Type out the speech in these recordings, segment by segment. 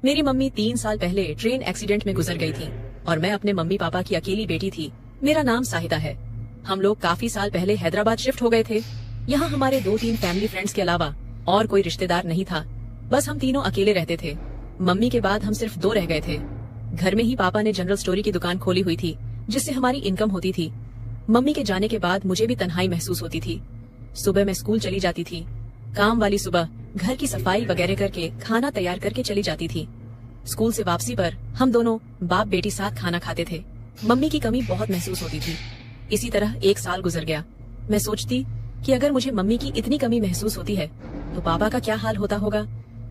मेरी मम्मी 3 साल पहले ट्रेन एक्सीडेंट में गुजर गई थी और मैं अपने मम्मी पापा की अकेली बेटी थी। मेरा नाम साहिदा है। हम लोग काफी साल पहले हैदराबाद शिफ्ट हो गए थे। यहाँ हमारे 2-3 फैमिली फ्रेंड्स के अलावा और कोई रिश्तेदार नहीं था। बस हम तीनों अकेले रहते थे। मम्मी के बाद हम सिर्फ 2 रह गए थे। घर में ही पापा ने जनरल स्टोरी की दुकान खोली हुई थी, जिससे हमारी इनकम होती थी। मम्मी के जाने के बाद मुझे भी तन्हाई महसूस होती थी। सुबह मैं स्कूल चली जाती थी। काम वाली सुबह घर की सफाई वगैरह करके खाना तैयार करके चली जाती थी। स्कूल से वापसी पर हम दोनों बाप बेटी साथ खाना खाते थे। मम्मी की कमी बहुत महसूस होती थी। इसी तरह 1 साल गुजर गया। मैं सोचती कि अगर मुझे मम्मी की इतनी कमी महसूस होती है तो पापा का क्या हाल होता होगा।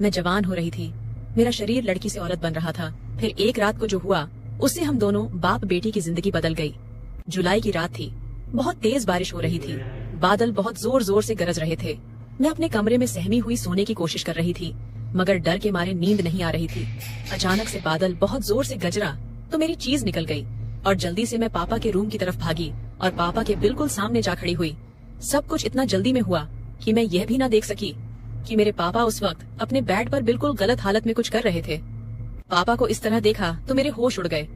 मैं जवान हो रही थी। मेरा शरीर लड़की से औरत बन रहा था। फिर एक रात को जो हुआ उससे हम दोनों बाप बेटी की जिंदगी बदल गई। जुलाई की रात थी। बहुत तेज बारिश हो रही थी। बादल बहुत जोर जोर से गरज रहे थे। मैं अपने कमरे में सहमी हुई सोने की कोशिश कर रही थी, मगर डर के मारे नींद नहीं आ रही थी। अचानक से बादल बहुत जोर से गरजा तो मेरी चीज निकल गई और जल्दी से मैं पापा के रूम की तरफ भागी और पापा के बिल्कुल सामने जा खड़ी हुई। सब कुछ इतना जल्दी में हुआ कि मैं यह भी ना देख सकी कि मेरे पापा उस वक्त अपने बेड पर बिल्कुल गलत हालत में कुछ कर रहे थे। पापा को इस तरह देखा तो मेरे होश उड़ गए।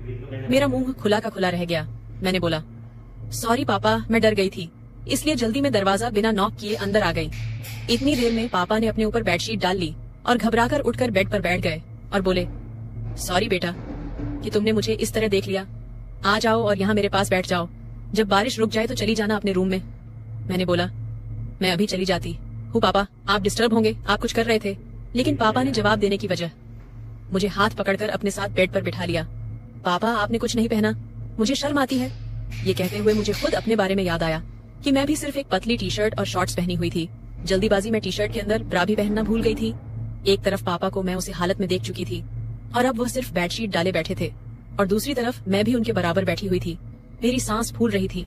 मेरा मुंह खुला का खुला रह गया। मैंने बोला, सॉरी पापा, मैं डर गई थी, इसलिए जल्दी में दरवाजा बिना नॉक किए अंदर आ गई। इतनी देर में पापा ने अपने ऊपर बेडशीट डाल ली और घबराकर उठकर बेड पर बैठ गए और बोले, सॉरी बेटा कि तुमने मुझे इस तरह देख लिया। आ जाओ और यहाँ मेरे पास बैठ जाओ। जब बारिश रुक जाए तो चली जाना अपने रूम में। मैंने बोला, मैं अभी चली जाती हूँ पापा, आप डिस्टर्ब होंगे, आप कुछ कर रहे थे। लेकिन पापा ने जवाब देने की वजह मुझे हाथ पकड़कर अपने साथ बेड पर बिठा लिया। पापा, आपने कुछ नहीं पहना, मुझे शर्म आती है। ये कहते हुए मुझे खुद अपने बारे में याद आया कि मैं भी सिर्फ एक पतली टी शर्ट और शॉर्ट्स पहनी हुई थी। जल्दीबाजी में टी शर्ट के अंदर ब्रा भी पहनना भूल गई थी। एक तरफ पापा को मैं उसी हालत में देख चुकी थी और अब वह सिर्फ बेडशीट डाले बैठे थे और दूसरी तरफ मैं भी उनके बराबर बैठी हुई थी। मेरी सांस फूल रही थी।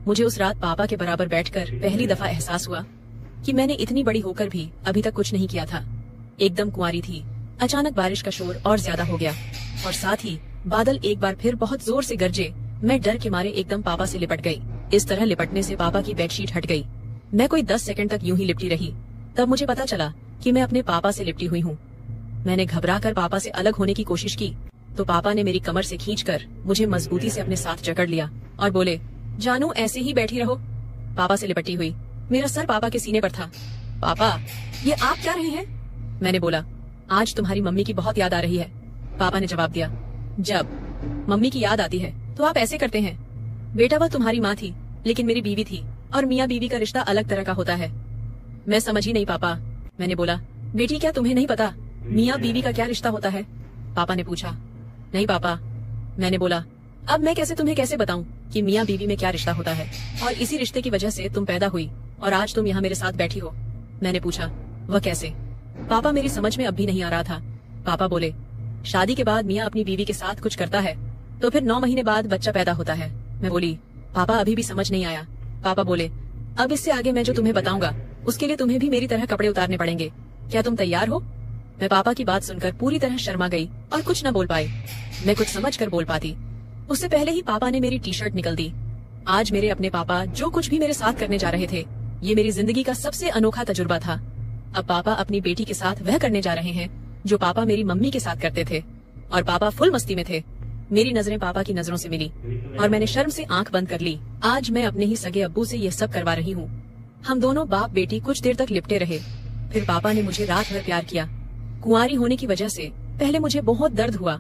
मुझे उस रात पापा के बराबर बैठकर पहली दफा एहसास हुआ कि मैंने इतनी बड़ी होकर भी अभी तक कुछ नहीं किया था। एकदम कुंवारी थी। अचानक बारिश का शोर और ज्यादा हो गया और साथ ही बादल एक बार फिर बहुत जोर से गरजे। मैं डर के मारे एकदम पापा से लिपट गई। इस तरह लिपटने से पापा की बेडशीट हट गई। मैं कोई 10 सेकंड तक यूं ही लिपटी रही। तब मुझे पता चला कि मैं अपने पापा से लिपटी हुई हूँ। मैंने घबराकर पापा से अलग होने की कोशिश की तो पापा ने मेरी कमर से खींचकर मुझे मजबूती से अपने साथ जकड़ लिया और बोले, जानू ऐसे ही बैठी रहो। पापा से लिपटी हुई मेरा सर पापा के सीने पर था। पापा, ये आप क्या रहे हैं? मैंने बोला, आज तुम्हारी मम्मी की बहुत याद आ रही है। पापा ने जवाब दिया, जब मम्मी की याद आती है तो आप ऐसे करते हैं। बेटा, वह तुम्हारी माँ थी लेकिन मेरी बीवी थी और मियाँ बीवी का रिश्ता अलग तरह का होता है। मैं समझ ही नहीं पापा। मैंने बोला, बेटी क्या तुम्हें नहीं पता मियाँ बीवी का क्या रिश्ता होता है? पापा ने पूछा। नहीं पापा। मैंने बोला, अब मैं तुम्हें कैसे बताऊं कि मियाँ बीवी में क्या रिश्ता होता है और इसी रिश्ते की वजह से तुम पैदा हुई और आज तुम यहाँ मेरे साथ बैठी हो। मैंने पूछा, वह कैसे? पापा, मेरी समझ में अब भी नहीं आ रहा था। पापा बोले, शादी के बाद मियाँ अपनी बीवी के साथ कुछ करता है तो फिर 9 महीने बाद बच्चा पैदा होता है। मैं बोली, पापा अभी भी समझ नहीं आया। पापा बोले, अब इससे आगे मैं जो तुम्हें बताऊंगा उसके लिए तुम्हें भी मेरी तरह कपड़े उतारने पड़ेंगे। क्या तुम तैयार हो? मैं पापा की बात सुनकर पूरी तरह शर्मा गई और कुछ न बोल पाई। मैं कुछ समझ कर बोल पाती उससे पहले ही पापा ने मेरी टी शर्ट निकल दी। आज मेरे अपने पापा जो कुछ भी मेरे साथ करने जा रहे थे, ये मेरी जिंदगी का सबसे अनोखा तजुर्बा था। अब पापा अपनी बेटी के साथ वह करने जा रहे हैं जो पापा मेरी मम्मी के साथ करते थे और पापा फुल मस्ती में थे। मेरी नजरें पापा की नजरों से मिली और मैंने शर्म से आंख बंद कर ली। आज मैं अपने ही सगे अब्बू से यह सब करवा रही हूँ। हम दोनों बाप बेटी कुछ देर तक लिपटे रहे। फिर पापा ने मुझे रात भर प्यार किया। कुंवारी होने की वजह से पहले मुझे बहुत दर्द हुआ।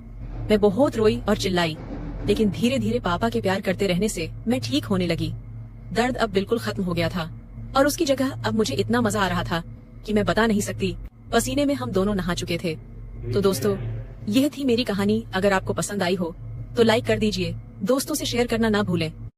मैं बहुत रोई और चिल्लाई, लेकिन धीरे धीरे पापा के प्यार करते रहने से मैं ठीक होने लगी। दर्द अब बिल्कुल खत्म हो गया था और उसकी जगह अब मुझे इतना मजा आ रहा था कि मैं बता नहीं सकती। पसीने में हम दोनों नहा चुके थे। तो दोस्तों, यह थी मेरी कहानी। अगर आपको पसंद आई हो तो लाइक कर दीजिए, दोस्तों से शेयर करना ना भूलें।